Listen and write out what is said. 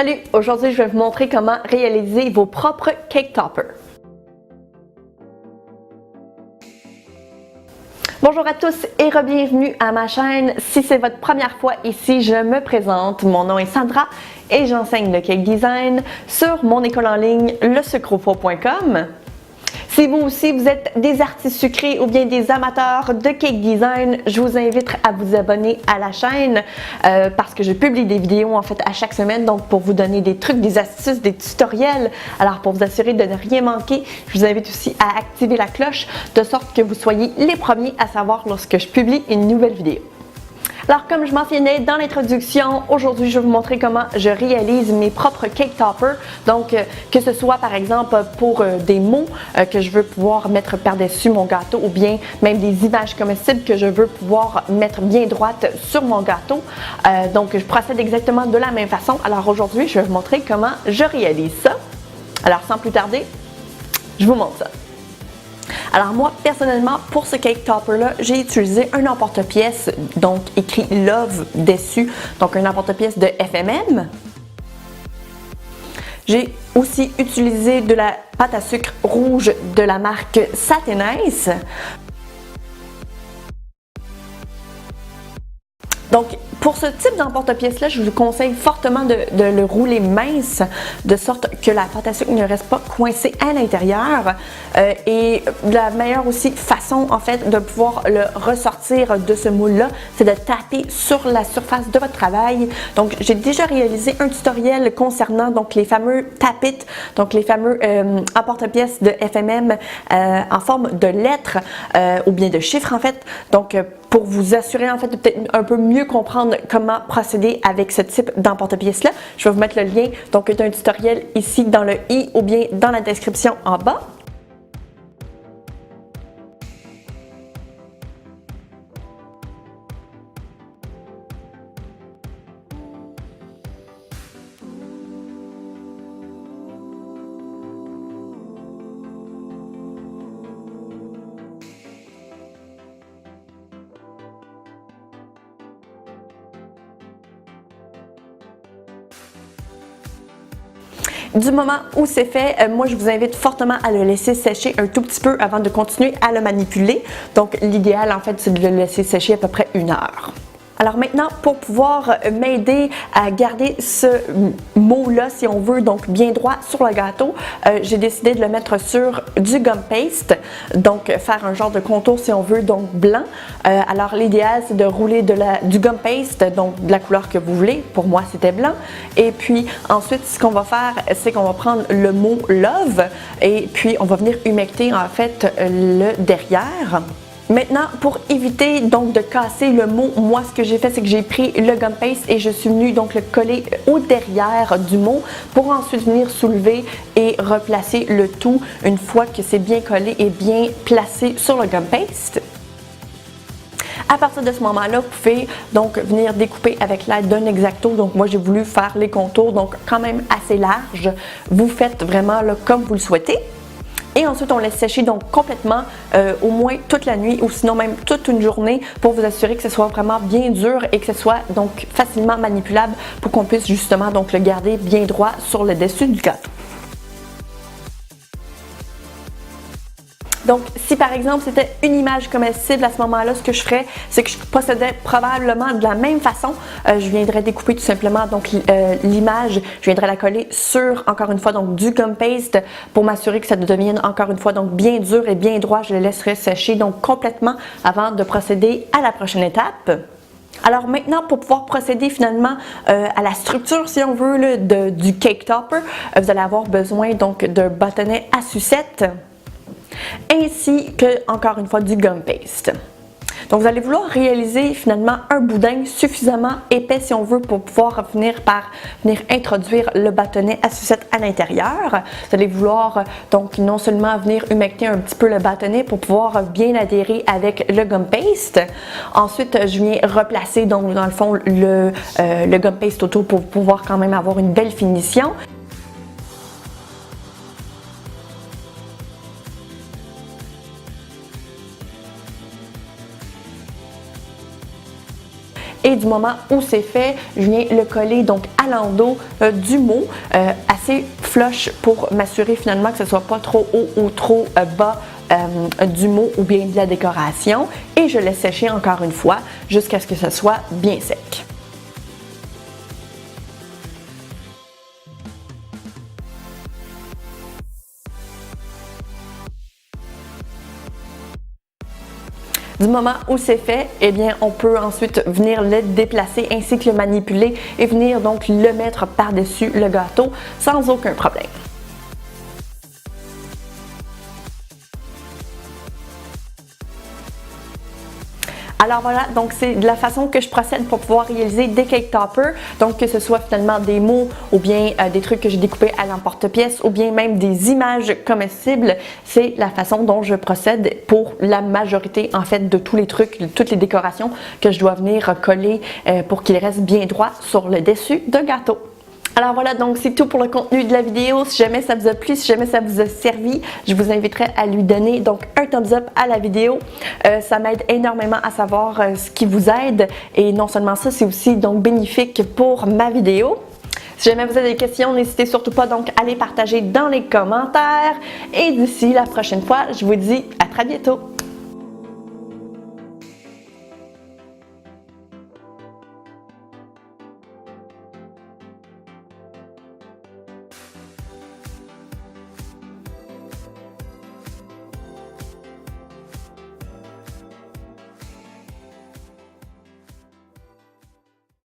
Salut! Aujourd'hui, je vais vous montrer comment réaliser vos propres cake toppers. Bonjour à tous et re-bienvenue à ma chaîne. Si c'est votre première fois ici, je me présente. Mon nom est Sandra et j'enseigne le cake design sur mon école en ligne lesucreaufort.com. Si vous aussi vous êtes des artistes sucrés ou bien des amateurs de cake design, je vous invite à vous abonner à la chaîne parce que je publie des vidéos en fait à chaque semaine, donc pour vous donner des trucs, des astuces, des tutoriels. Alors pour vous assurer de ne rien manquer, je vous invite aussi à activer la cloche de sorte que vous soyez les premiers à savoir lorsque je publie une nouvelle vidéo. Alors comme je mentionnais dans l'introduction, aujourd'hui je vais vous montrer comment je réalise mes propres cake toppers. Donc que ce soit par exemple pour des mots que je veux pouvoir mettre par-dessus mon gâteau ou bien même des images comestibles que je veux pouvoir mettre bien droite sur mon gâteau. Donc je procède exactement de la même façon. Alors aujourd'hui je vais vous montrer comment je réalise ça. Alors sans plus tarder, je vous montre ça. Alors moi, personnellement, pour ce cake topper-là, j'ai utilisé un emporte-pièce, donc écrit Love dessus, donc un emporte-pièce de FMM. J'ai aussi utilisé de la pâte à sucre rouge de la marque Satin-Ice. Donc, pour ce type d'emporte-pièce-là, je vous conseille fortement de le rouler mince, de sorte que la pâte à sucre ne reste pas coincée à l'intérieur. Et la meilleure aussi façon, en fait, de pouvoir le ressortir de ce moule-là, c'est de taper sur la surface de votre travail. Donc, j'ai déjà réalisé un tutoriel concernant donc les fameux tap-it, donc les fameux emporte-pièces de FMM en forme de lettres ou bien de chiffres, en fait. Donc, pour vous assurer en fait de peut-être un peu mieux comprendre comment procéder avec ce type d'emporte-pièce là, je vais vous mettre le lien donc d'un tutoriel ici dans le i ou bien dans la description en bas. Du moment où c'est fait, moi je vous invite fortement à le laisser sécher un tout petit peu avant de continuer à le manipuler. Donc l'idéal en fait c'est de le laisser sécher à peu près 1 heure. Alors maintenant, pour pouvoir m'aider à garder ce mot-là, si on veut, donc bien droit sur le gâteau, j'ai décidé de le mettre sur du gum paste, donc faire un genre de contour, si on veut, donc blanc. Alors l'idéal, c'est de rouler du gum paste, donc de la couleur que vous voulez. Pour moi, c'était blanc. Et puis ensuite, ce qu'on va faire, c'est qu'on va prendre le mot love et puis on va venir humecter en fait le derrière. Maintenant, pour éviter donc de casser le mot, moi ce que j'ai fait, c'est que j'ai pris le gum paste et je suis venue donc le coller au derrière du mot pour ensuite venir soulever et replacer le tout une fois que c'est bien collé et bien placé sur le gum paste. À partir de ce moment-là, vous pouvez donc venir découper avec l'aide d'un X-Acto. Donc moi, j'ai voulu faire les contours donc quand même assez larges. Vous faites vraiment là, comme vous le souhaitez. Et ensuite, on laisse sécher donc complètement au moins toute la nuit ou sinon même toute une journée pour vous assurer que ce soit vraiment bien dur et que ce soit donc facilement manipulable pour qu'on puisse justement donc le garder bien droit sur le dessus du gâteau. Donc, si par exemple c'était une image comestible à ce moment-là, ce que je ferais, c'est que je procédais probablement de la même façon. Je viendrais découper tout simplement donc l'image, je viendrais la coller sur, encore une fois, donc du gum paste pour m'assurer que ça devienne encore une fois donc bien dur et bien droit. Je le laisserai sécher donc complètement avant de procéder à la prochaine étape. Alors maintenant, pour pouvoir procéder finalement à la structure, si on veut, là, du cake topper, vous allez avoir besoin donc d'un bâtonnet à sucette, ainsi que, encore une fois, du gum paste. Donc vous allez vouloir réaliser finalement un boudin suffisamment épais si on veut pour pouvoir venir introduire le bâtonnet à sucette à l'intérieur. Vous allez vouloir donc non seulement venir humecter un petit peu le bâtonnet pour pouvoir bien adhérer avec le gum paste. Ensuite, je viens replacer donc dans le fond le gum paste autour pour pouvoir quand même avoir une belle finition. et du moment où c'est fait, je viens le coller donc à l'endos du mot, assez flush pour m'assurer finalement que ce soit pas trop haut ou trop bas du mot ou bien de la décoration, et je laisse sécher encore une fois jusqu'à ce que ce soit bien sec. Du moment où c'est fait, eh bien, on peut ensuite venir le déplacer ainsi que le manipuler et venir donc le mettre par-dessus le gâteau sans aucun problème. Alors voilà, donc c'est de la façon que je procède pour pouvoir réaliser des cake toppers, donc que ce soit finalement des mots ou bien des trucs que j'ai découpés à l'emporte-pièce ou bien même des images comestibles. C'est la façon dont je procède pour la majorité en fait de tous les trucs, toutes les décorations que je dois venir coller pour qu'ils restent bien droits sur le dessus d'un gâteau. Alors voilà, donc c'est tout pour le contenu de la vidéo. Si jamais ça vous a plu, si jamais ça vous a servi, je vous inviterai à lui donner donc un thumbs up à la vidéo. Ça m'aide énormément à savoir ce qui vous aide, et non seulement ça, c'est aussi donc bénéfique pour ma vidéo. Si jamais vous avez des questions, n'hésitez surtout pas donc à les partager dans les commentaires. Et d'ici la prochaine fois, je vous dis à très bientôt.